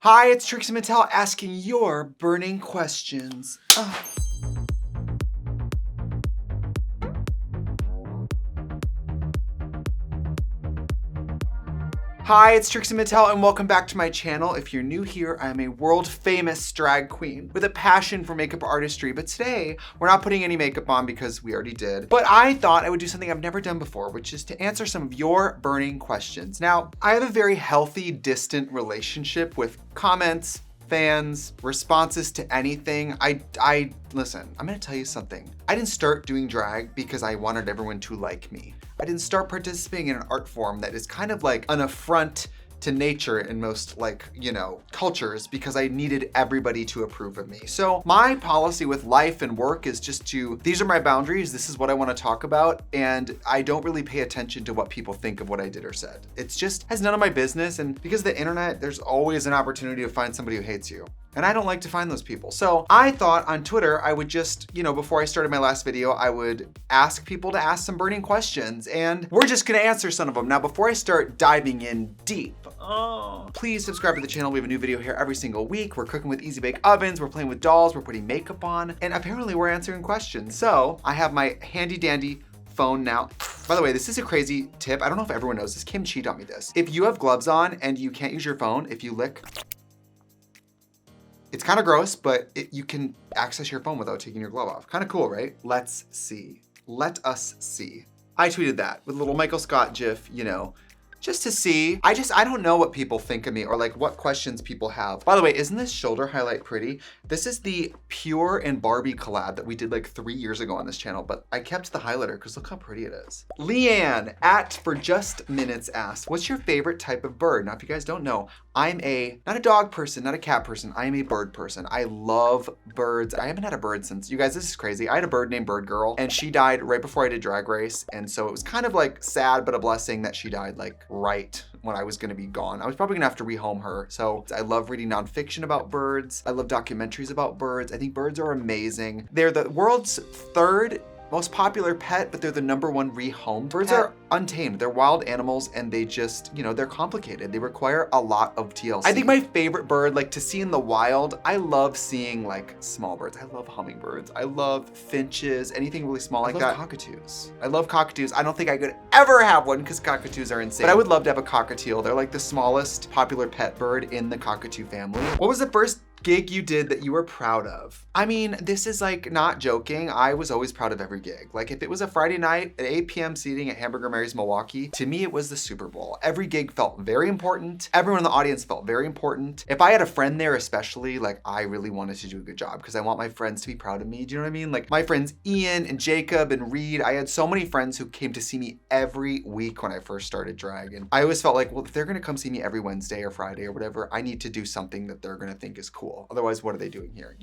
Hi, it's Trixie Mattel asking your burning questions. Hi, it's Trixie Mattel and welcome back to my channel. If you're new here, I'm a world famous drag queen with a passion for makeup artistry, but today we're not putting any makeup on because we already did. But I thought I would do something I've never done before, which is to answer some of your burning questions. Now, I have a very healthy, distant relationship with comments, fans, responses to anything. Listen, I'm gonna tell you something. I didn't start doing drag because I wanted everyone to like me. I didn't start participating in an art form that is kind of like an affront to nature in most cultures because I needed everybody to approve of me. So my policy with life and work is just these are my boundaries, this is what I want to talk about, and I don't really pay attention to what people think of what I did or said. It's just has none of my business, and because of the internet, there's always an opportunity to find somebody who hates you. And I don't like to find those people. So I thought on Twitter, I would just, before I started my last video, I would ask people to ask some burning questions, and we're just gonna answer some of them. Now, before I start diving in deep, please subscribe to the channel. We have a new video here every single week. We're cooking with easy bake ovens, we're playing with dolls, we're putting makeup on, and apparently we're answering questions. So I have my handy dandy phone now. By the way, this is a crazy tip. I don't know if everyone knows this. Kim Chi taught me this. If you have gloves on and you can't use your phone, if you lick, it's kind of gross, but you can access your phone without taking your glove off. Kind of cool, right? Let's see. Let us see. I tweeted that with a little Michael Scott gif, just to see. I don't know what people think of me or like what questions people have. By the way, isn't this shoulder highlight pretty? This is the Pure and Barbie collab that we did like 3 years ago on this channel, but I kept the highlighter because look how pretty it is. Leanne for just minutes asked, what's your favorite type of bird? Now, if you guys don't know, I'm not a dog person, not a cat person. I am a bird person. I love birds. I haven't had a bird since, you guys, this is crazy. I had a bird named Bird Girl and she died right before I did Drag Race. And so it was kind of like sad, but a blessing that she died like right when I was gonna be gone. I was probably gonna have to rehome her. So I love reading nonfiction about birds. I love documentaries about birds. I think birds are amazing. They're the world's third most popular pet, but they're the #1 rehomed. Birds are untamed. They're wild animals and they just, they're complicated. They require a lot of TLC. I think my favorite bird, like to see in the wild, I love seeing like small birds. I love hummingbirds. I love finches, anything really small like that. I love cockatoos. I love cockatoos. I don't think I could ever have one because cockatoos are insane. But I would love to have a cockatiel. They're like the smallest popular pet bird in the cockatoo family. What was the first gig you did that you were proud of? I mean, this is like not joking. I was always proud of every gig. Like if it was a Friday night at 8 p.m. seating at Hamburger Mary's Milwaukee, to me it was the Super Bowl. Every gig felt very important. Everyone in the audience felt very important. If I had a friend there especially, like I really wanted to do a good job because I want my friends to be proud of me. Do you know what I mean? Like my friends Ian and Jacob and Reed, I had so many friends who came to see me every week when I first started drag. And I always felt like, well, if they're gonna come see me every Wednesday or Friday or whatever, I need to do something that they're gonna think is cool. Otherwise, what are they doing here,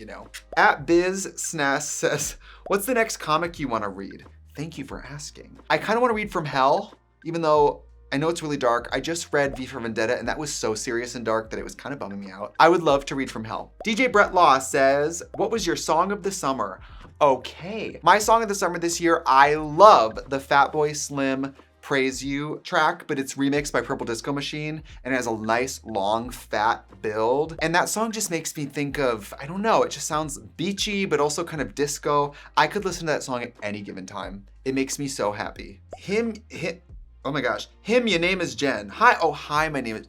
At Biz Snas says, what's the next comic you want to read? Thank you for asking. I kind of want to read From Hell, even though I know it's really dark. I just read V for Vendetta and that was so serious and dark that it was kind of bumming me out. I would love to read From Hell. DJ Brett Law says, what was your song of the summer? Okay, my song of the summer this year, I love the Fatboy Slim Praise You track, but it's remixed by Purple Disco Machine and it has a nice long fat build. And that song just makes me think of, I don't know, it just sounds beachy, but also kind of disco. I could listen to that song at any given time. It makes me so happy. Oh my gosh. Your name is Jen. Hi, my name is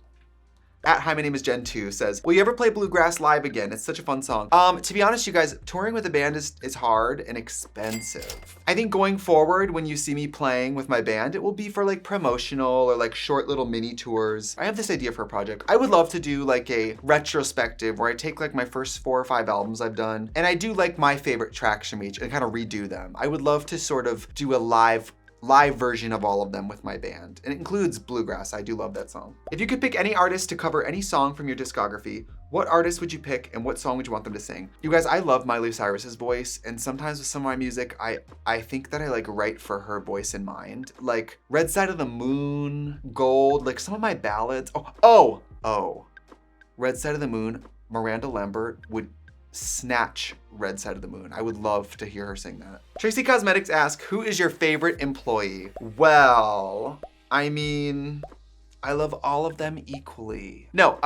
Hi, my name is Jen 2 says, will you ever play Bluegrass live again? It's such a fun song. To be honest, you guys, touring with a band is hard and expensive. I think going forward, when you see me playing with my band, it will be for like promotional or like short little mini tours. I have this idea for a project. I would love to do like a retrospective where I take like my first 4 or 5 albums I've done and I do like my favorite tracks from each and kind of redo them. I would love to sort of do a live version of all of them with my band. And it includes Bluegrass. I do love that song. If you could pick any artist to cover any song from your discography, what artist would you pick and what song would you want them to sing? You guys, I love Miley Cyrus's voice, and sometimes with some of my music, I think that I like write for her voice in mind. Like Red Side of the Moon, Gold, like some of my ballads. Red Side of the Moon, Miranda Lambert would snatch Red Side of the Moon. I would love to hear her sing that. Tracy Cosmetics asks, who is your favorite employee? Well, I mean, I love all of them equally. No,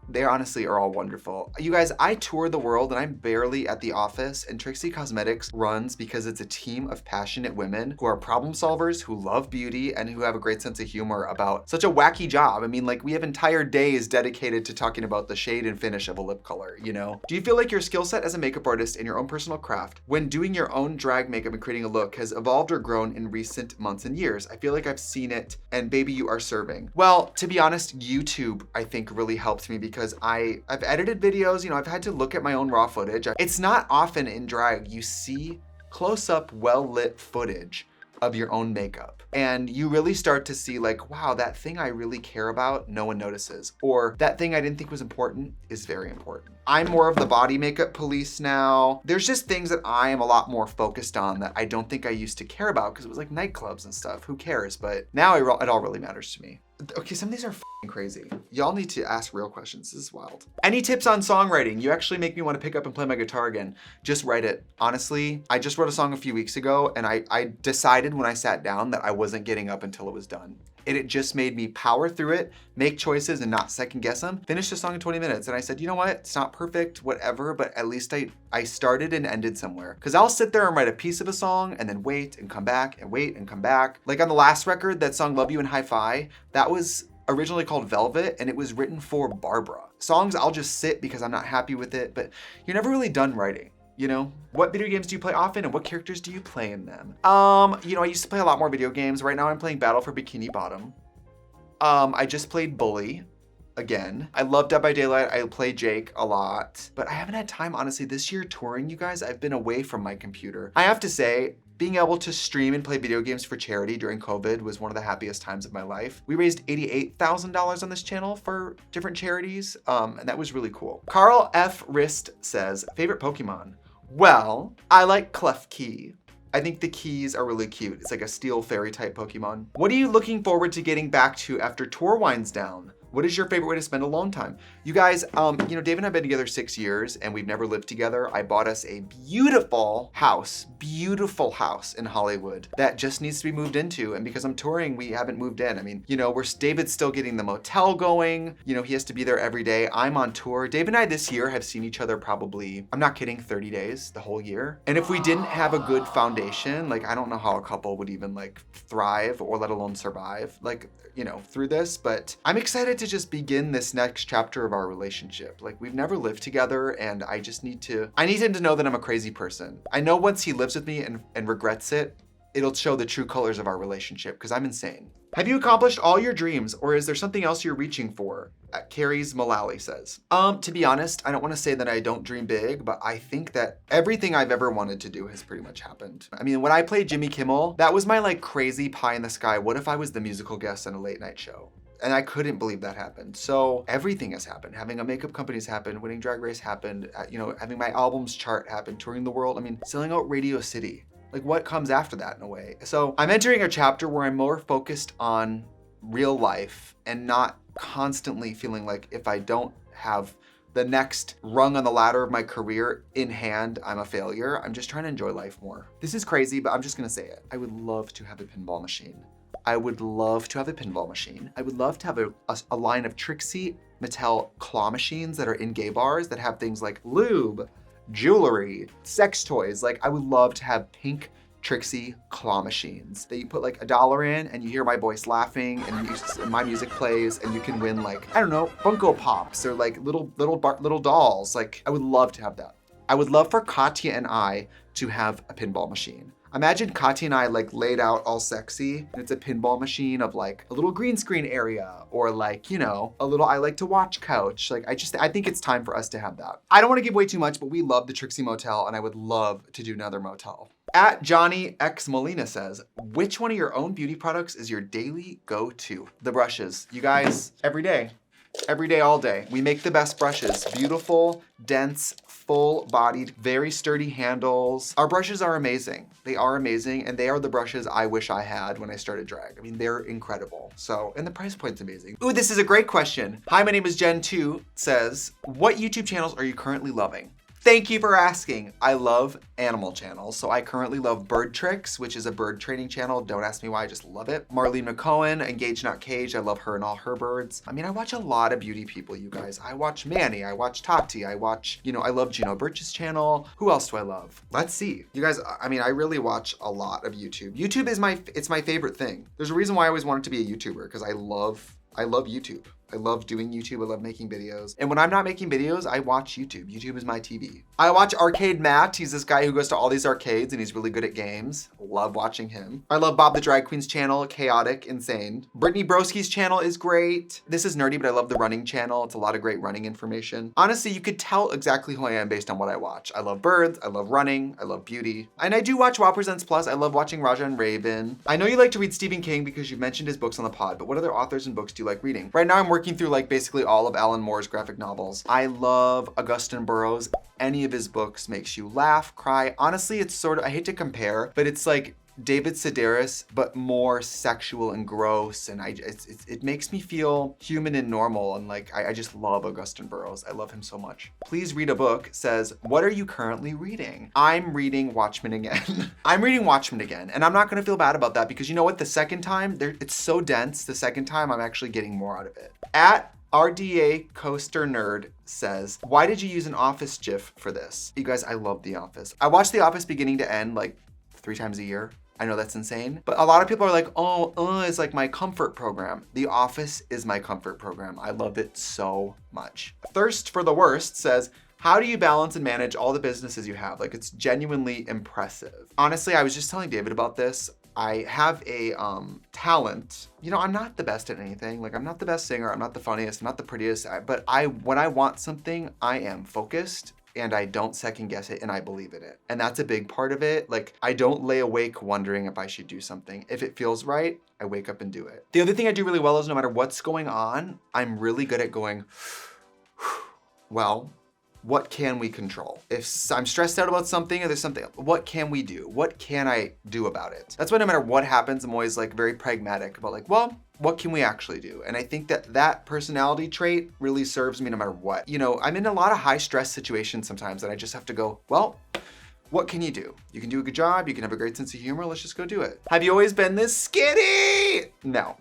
They honestly are all wonderful. You guys, I tour the world and I'm barely at the office, and Trixie Cosmetics runs because it's a team of passionate women who are problem solvers, who love beauty, and who have a great sense of humor about such a wacky job. I mean, like, we have entire days dedicated to talking about the shade and finish of a lip color, you know? Do you feel like your skill set as a makeup artist in your own personal craft, when doing your own drag makeup and creating a look, has evolved or grown in recent months and years? I feel like I've seen it, and baby, you are serving. Well, to be honest, YouTube, I think, really helped me because I've edited videos, you know, I've had to look at my own raw footage. It's not often in drag you see close-up, well-lit footage of your own makeup. And you really start to see like, wow, that thing I really care about, no one notices. Or that thing I didn't think was important is very important. I'm more of the body makeup police now. There's just things that I am a lot more focused on that I don't think I used to care about because it was like nightclubs and stuff. Who cares? But now it all really matters to me. Okay, some of these are f***ing crazy. Y'all need to ask real questions. This is wild. Any tips on songwriting? You actually make me want to pick up and play my guitar again. Just write it. Honestly, I just wrote a song a few weeks ago and I decided when I sat down that I wasn't getting up until it was done. It just made me power through it, make choices and not second guess them. Finish the song in 20 minutes. And I said, you know what? It's not perfect, whatever, but at least I started and ended somewhere. Cause I'll sit there and write a piece of a song and then wait and come back and wait and come back. Like on the last record, that song Love You and Hi-Fi, that was originally called Velvet and it was written for Barbara. Songs I'll just sit because I'm not happy with it, but you're never really done writing. You know, what video games do you play often and what characters do you play in them? You know, I used to play a lot more video games. Right now I'm playing Battle for Bikini Bottom. I just played Bully again. I love Dead by Daylight. I play Jake a lot, but I haven't had time, honestly, this year touring, you guys. I've been away from my computer. I have to say, being able to stream and play video games for charity during COVID was one of the happiest times of my life. We raised $88,000 on this channel for different charities, and that was really cool. Carl F. Rist says, favorite Pokemon? Well, I like Klefki. I think the keys are really cute. It's like a steel fairy type Pokemon. What are you looking forward to getting back to after tour winds down? What is your favorite way to spend alone time? You guys, you know, Dave and I have been together 6 years and we've never lived together. I bought us a beautiful house in Hollywood that just needs to be moved into. And because I'm touring, we haven't moved in. I mean, you know, David's still getting the motel going. You know, he has to be there every day. I'm on tour. Dave and I this year have seen each other probably, I'm not kidding, 30 days, the whole year. And if we didn't have a good foundation, like I don't know how a couple would even like thrive or let alone survive, like, you know, through this, but I'm excited to just begin this next chapter of our relationship. Like we've never lived together and I need him to know that I'm a crazy person. I know once he lives with me and regrets it, it'll show the true colors of our relationship because I'm insane. Have you accomplished all your dreams or is there something else you're reaching for? Carrie's Mullally says. To be honest, I don't want to say that I don't dream big, but I think that everything I've ever wanted to do has pretty much happened. I mean, when I played Jimmy Kimmel, that was my like crazy pie in the sky. What if I was the musical guest on a late night show? And I couldn't believe that happened. So everything has happened. Having a makeup company's happened, winning Drag Race happened, you know, having my albums chart happened, touring the world. I mean, selling out Radio City. Like what comes after that in a way? So I'm entering a chapter where I'm more focused on real life and not constantly feeling like if I don't have the next rung on the ladder of my career in hand, I'm a failure. I'm just trying to enjoy life more. This is crazy, but I'm just gonna say it. I would love to have a pinball machine. I would love to have a pinball machine. I would love to have a line of Trixie Mattel claw machines that are in gay bars that have things like lube, jewelry, sex toys. Like I would love to have pink Trixie claw machines that you put like $1 in and you hear my voice laughing and my music plays and you can win like, I don't know, Funko Pops or like little dolls. Like I would love to have that. I would love for Katya and I to have a pinball machine. Imagine Katya and I like laid out all sexy and it's a pinball machine of like a little green screen area or like, you know, a little I like to watch couch. Like I think it's time for us to have that. I don't want to give away too much, but we love the Trixie Motel and I would love to do another motel. At Johnny X Molina says, which one of your own beauty products is your daily go-to? The brushes. You guys, every day, all day. We make the best brushes. Beautiful, dense, full-bodied, very sturdy handles. Our brushes are amazing. They are amazing, and they are the brushes I wish I had when I started drag. I mean, they're incredible. So, and the price point's amazing. Ooh, this is a great question. Hi, my name is Jen 2 says, what YouTube channels are you currently loving? Thank you for asking. I love animal channels. So I currently love Bird Tricks, which is a bird training channel. Don't ask me why, I just love it. Marlene McCohen, Engaged Not Caged. I love her and all her birds. I mean, I watch a lot of beauty people, you guys. I watch Manny, I watch Tati, I watch, I love Gino Birch's channel. Who else do I love? Let's see. You guys, I mean, I really watch a lot of YouTube. YouTube is it's my favorite thing. There's a reason why I always wanted to be a YouTuber, because I love YouTube. I love doing YouTube. I love making videos. And when I'm not making videos, I watch YouTube. YouTube is my TV. I watch Arcade Matt. He's this guy who goes to all these arcades and he's really good at games. Love watching him. I love Bob the Drag Queen's channel. Chaotic, insane. Brittany Broski's channel is great. This is nerdy, but I love the running channel. It's a lot of great running information. Honestly, you could tell exactly who I am based on what I watch. I love birds. I love running. I love beauty. And I do watch WoW Presents Plus. I love watching Raja and Raven. I know you like to read Stephen King because you've mentioned his books on the pod, but what other authors and books do you like reading? Right now I'm working through like basically all of Alan Moore's graphic novels. I love Augustin Burroughs. Any of his books makes you laugh, cry. Honestly, it's sort of, I hate to compare, but it's like David Sedaris, but more sexual and gross. And it makes me feel human and normal. And like, I just love Augustin Burroughs. I love him so much. Please read a book says, what are you currently reading? I'm reading Watchmen again. I'm reading Watchmen again. And I'm not gonna feel bad about that because you know what? The second time, it's so dense. The second time, I'm actually getting more out of it. At RDA Coaster Nerd says, why did you use an Office GIF for this? You guys, I love The Office. I watch The Office beginning to end like 3 times a year. I know that's insane, but a lot of people are like, it's like my comfort program. The Office is my comfort program. I love it so much. Thirst for the Worst says, how do you balance and manage all the businesses you have? Like, it's genuinely impressive. Honestly, I was just telling David about this. I have a talent. I'm not the best at anything. Like, I'm not the best singer. I'm not the funniest. I'm not the prettiest. But when I want something, I am focused and I don't second guess it and I believe in it. And that's a big part of it. Like, I don't lay awake wondering if I should do something. If it feels right, I wake up and do it. The other thing I do really well is no matter what's going on, I'm really good at going, well, what can we control? If I'm stressed out about something or there's something, what can we do? What can I do about it? That's why no matter what happens, I'm always like very pragmatic about like, well, what can we actually do? And I think that personality trait really serves me no matter what. I'm in a lot of high stress situations sometimes that I just have to go, well, what can you do? You can do a good job. You can have a great sense of humor. Let's just go do it. Have you always been this skinny? No.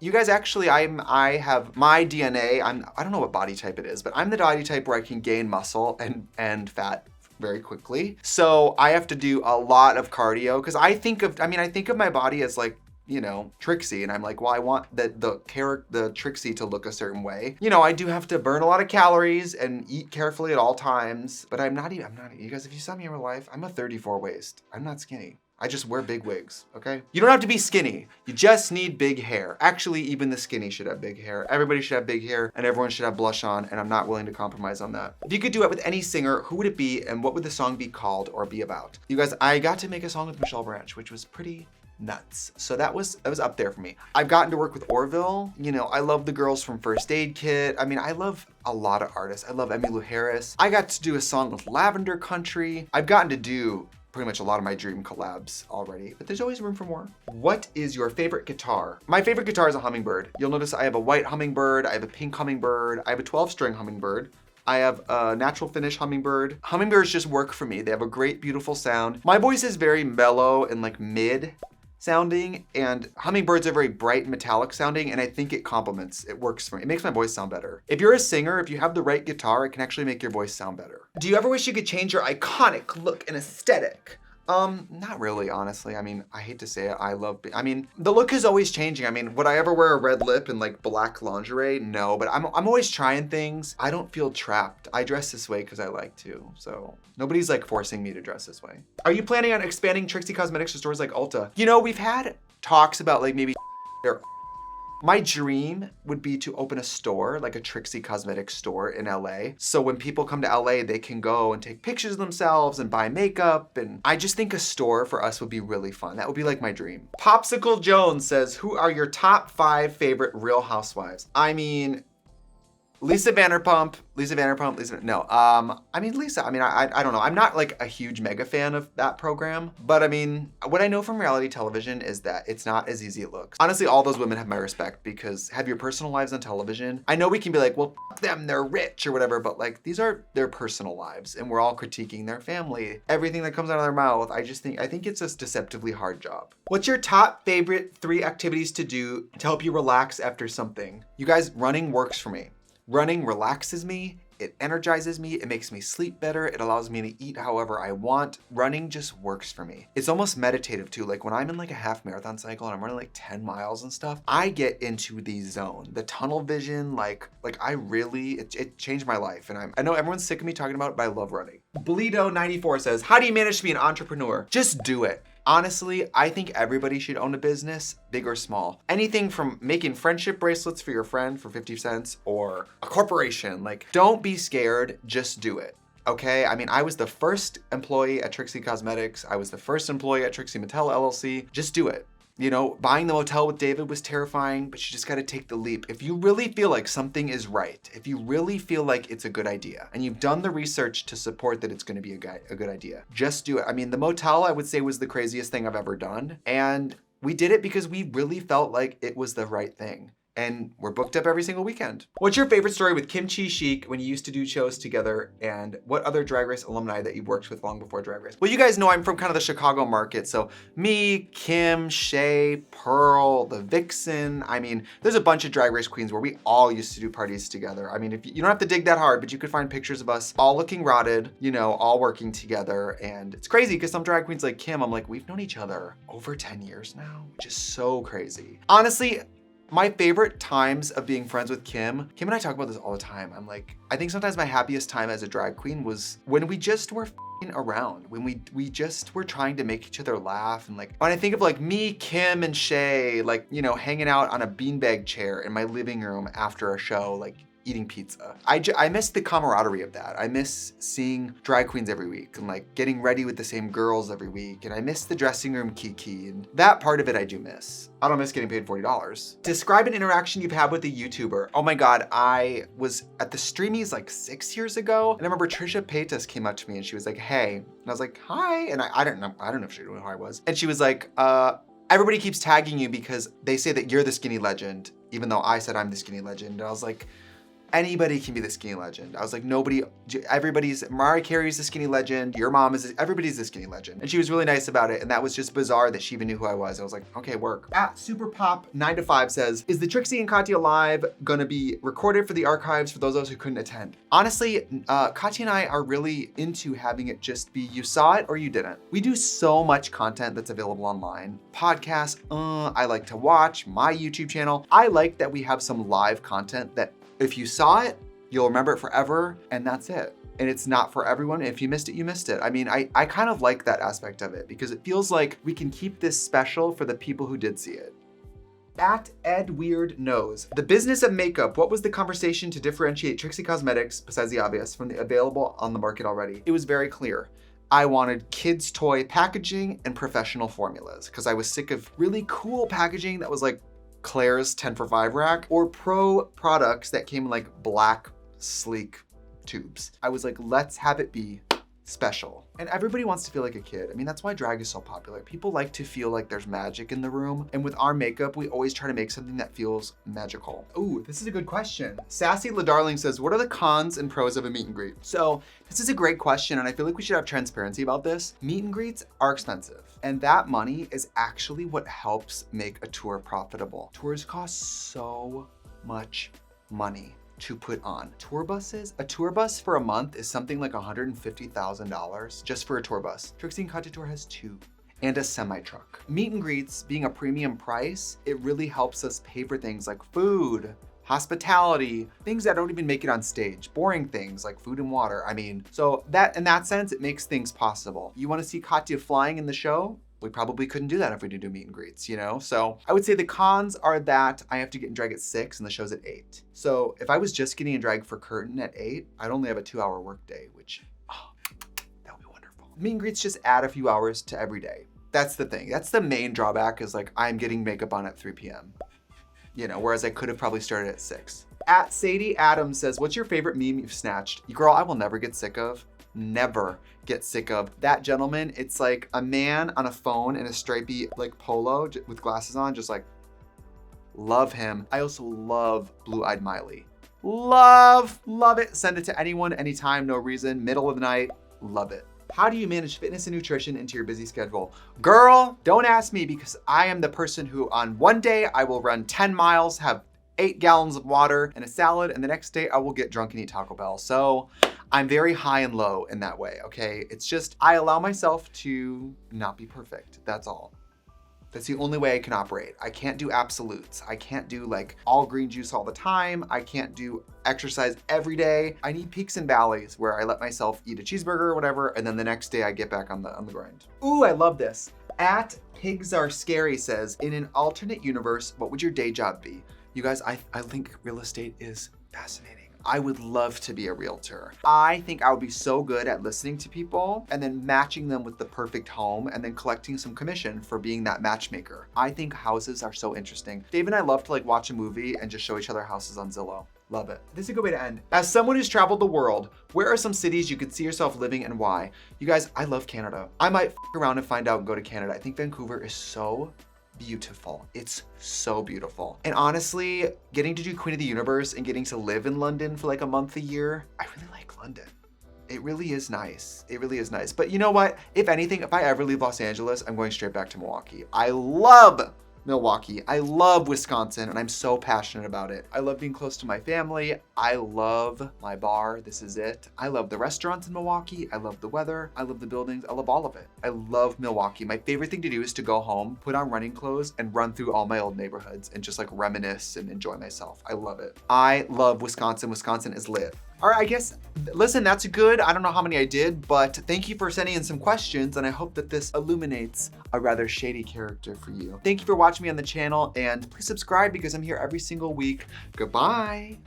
You guys, actually, I have my DNA. I don't know what body type it is, but I'm the body type where I can gain muscle and fat very quickly. So I have to do a lot of cardio because I think of my body as like, Trixie. And I'm like, well, I want the Trixie to look a certain way. I do have to burn a lot of calories and eat carefully at all times, but I'm not, you guys, if you saw me in real life, I'm a 34 waist. I'm not skinny. I just wear big wigs, okay? You don't have to be skinny. You just need big hair. Actually, even the skinny should have big hair. Everybody should have big hair and everyone should have blush on, and I'm not willing to compromise on that. If you could do it with any singer, who would it be and what would the song be called or be about? You guys, I got to make a song with Michelle Branch, which was pretty nuts. So that was up there for me. I've gotten to work with Orville. I love the girls from First Aid Kit. I love a lot of artists. I love Emmylou Harris. I got to do a song with Lavender Country. I've gotten to do pretty much a lot of my dream collabs already, but there's always room for more. What is your favorite guitar? My favorite guitar is a hummingbird. You'll notice I have a white hummingbird, I have a pink hummingbird, I have a 12-string hummingbird. I have a natural finish hummingbird. Hummingbirds just work for me. They have a great, beautiful sound. My voice is very mellow and like mid sounding, and hummingbirds are very bright and metallic sounding, and I think it complements, it works for me. It makes my voice sound better. If you're a singer, if you have the right guitar, it can actually make your voice sound better. Do you ever wish you could change your iconic look and aesthetic? Not really, honestly. I hate to say it. The look is always changing. Would I ever wear a red lip and like black lingerie? No, but I'm always trying things. I don't feel trapped. I dress this way because I like to, so nobody's like forcing me to dress this way. Are you planning on expanding Trixie Cosmetics to stores like Ulta? We've had talks about like maybe my dream would be to open a store, like a Trixie Cosmetics store in LA. So when people come to LA, they can go and take pictures of themselves and buy makeup. And I just think a store for us would be really fun. That would be like my dream. Popsicle Jones says, who are your top 5 favorite Real Housewives? Lisa Vanderpump, no. I mean, Lisa, I don't know. I'm not like a huge mega fan of that program, but I mean, what I know from reality television is that it's not as easy as it looks. Honestly, all those women have my respect because have your personal lives on television. I know we can be like, well, f them, they're rich or whatever, but like these are their personal lives and we're all critiquing their family, everything that comes out of their mouth. I think it's a deceptively hard job. What's your top favorite 3 activities to do to help you relax after something? You guys, running works for me. Running relaxes me, it energizes me, it makes me sleep better, it allows me to eat however I want. Running just works for me. It's almost meditative too. Like when I'm in like a half marathon cycle and I'm running like 10 miles and stuff, I get into the zone. The tunnel vision, like I really, it changed my life. And I know everyone's sick of me talking about it, but I love running. Bleedo94 says, how do you manage to be an entrepreneur? Just do it. Honestly, I think everybody should own a business, big or small. Anything from making friendship bracelets for your friend for 50 cents or a corporation. Like, don't be scared, just do it. Okay, I mean, I was the first employee at Trixie Cosmetics. I was the first employee at Trixie Mattel LLC. Just do it. You know, buying the motel with David was terrifying, but you just gotta take the leap. If you really feel like something is right, if you really feel like it's a good idea, and you've done the research to support that it's gonna be a good idea, just do it. I mean, the motel, I would say, was the craziest thing I've ever done. And we did it because we really felt like it was the right thing. And we're booked up every single weekend. What's your favorite story with Kimchi Chic when you used to do shows together? And what other Drag Race alumni that you've worked with long before Drag Race? Well, you guys know I'm from kind of the Chicago market. So me, Kim, Shay, Pearl, the Vixen. I mean, there's a bunch of Drag Race queens where we all used to do parties together. I mean, if you don't have to dig that hard, but you could find pictures of us all looking rotted, you know, all working together. And it's crazy because some drag queens like Kim, I'm like, we've known each other over 10 years now, which is so crazy. Honestly, my favorite times of being friends with Kim and I talk about this all the time. I'm like, I think sometimes my happiest time as a drag queen was when we just were around, when we just were trying to make each other laugh. And like, when I think of like me, Kim, and Shay, like, you know, hanging out on a beanbag chair in my living room after a show, like eating pizza. I miss the camaraderie of that. I miss seeing drag queens every week and like getting ready with the same girls every week. And I miss the dressing room kiki, and that part of it I do miss. I don't miss getting paid $40. Describe an interaction you've had with a YouTuber. Oh my God, I was at the Streamies like 6 years ago. And I remember Trisha Paytas came up to me and she was like, hey. And I was like, hi. And I don't know if she knew who I was. And she was like, everybody keeps tagging you because they say that you're the skinny legend, even though I said I'm the skinny legend. And I was like, anybody can be the skinny legend. I was like, Mariah Carey's the skinny legend, your mom is, everybody's the skinny legend. And she was really nice about it, and that was just bizarre that she even knew who I was. I was like, okay, work. At Superpop9to5 says, is the Trixie and Katya live gonna be recorded for the archives for those of us who couldn't attend? Honestly, Katya and I are really into having it just be you saw it or you didn't. We do so much content that's available online. Podcasts, I like to watch, my YouTube channel. I like that we have some live content that if you saw it, you'll remember it forever, and that's it. And it's not for everyone. If you missed it, you missed it. I mean, I kind of like that aspect of it because it feels like we can keep this special for the people who did see it. At Ed Weird Knows, the business of makeup, what was the conversation to differentiate Trixie Cosmetics, besides the obvious, from the available on the market already? It was very clear. I wanted kids' toy packaging and professional formulas because I was sick of really cool packaging that was like Claire's 10 for 5 rack, or pro products that came in like black, sleek tubes. I was like, let's have it be special. And everybody wants to feel like a kid. I mean, that's why drag is so popular. People like to feel like there's magic in the room. And with our makeup, we always try to make something that feels magical. Ooh, this is a good question. Sassy LaDarling says, what are the cons and pros of a meet and greet? So this is a great question, and I feel like we should have transparency about this. Meet and greets are expensive. And that money is actually what helps make a tour profitable. Tours cost so much money to put on. Tour buses, a tour bus for a month is something like $150,000 just for a tour bus. Trixie and Katya Tour has 2 and a semi-truck. Meet and greets being a premium price, it really helps us pay for things like food, hospitality, things that don't even make it on stage, boring things like food and water. I mean, so that in that sense, it makes things possible. You wanna see Katya flying in the show? We probably couldn't do that if we did do meet and greets, you know? So I would say the cons are that I have to get in drag at 6 and the show's at 8. So if I was just getting in drag for curtain at 8, I'd only have a 2-hour workday, which, that would be wonderful. Meet and greets just add a few hours to every day. That's the thing. That's the main drawback is like, I'm getting makeup on at 3 p.m. you know, whereas I could have probably started at 6. At Sadie Adams says, what's your favorite meme you've snatched? Girl, I will never get sick of. Never get sick of. That gentleman, it's like a man on a phone in a stripy like polo with glasses on, just like, love him. I also love Blue-Eyed Miley. Love it. Send it to anyone, anytime, no reason, middle of the night, love it. How do you manage fitness and nutrition into your busy schedule? Girl, don't ask me because I am the person who on one day I will run 10 miles, have 8 gallons of water and a salad, and the next day I will get drunk and eat Taco Bell. So I'm very high and low in that way, okay? It's just, I allow myself to not be perfect, that's all. That's the only way I can operate. I can't do absolutes. I can't do like all green juice all the time. I can't do exercise every day. I need peaks and valleys where I let myself eat a cheeseburger or whatever, and then the next day I get back on the grind. Ooh, I love this. At Pigs Are Scary says, in an alternate universe, what would your day job be? You guys, I think real estate is fascinating. I would love to be a realtor. I think I would be so good at listening to people and then matching them with the perfect home and then collecting some commission for being that matchmaker. I think houses are so interesting. Dave and I love to like watch a movie and just show each other houses on Zillow. Love it. This is a good way to end. As someone who's traveled the world, where are some cities you could see yourself living and why? You guys, I love Canada. I might around and find out and go to Canada. I think Vancouver is so beautiful. It's so beautiful. And honestly, getting to do Queen of the Universe and getting to live in London for like a month a year, I really like London. It really is nice. It really is nice. But you know what? If anything, if I ever leave Los Angeles, I'm going straight back to Milwaukee. I love Milwaukee. I love Wisconsin, and I'm so passionate about it. I love being close to my family. I love my bar. This is it. I love the restaurants in Milwaukee. I love the weather. I love the buildings. I love all of it. I love Milwaukee. My favorite thing to do is to go home, put on running clothes, and run through all my old neighborhoods and just like reminisce and enjoy myself. I love it. I love Wisconsin. Wisconsin is lit. All right, I guess, listen, that's good. I don't know how many I did, but thank you for sending in some questions, and I hope that this illuminates a rather shady character for you. Thank you for watching me on the channel, and please subscribe because I'm here every single week. Goodbye.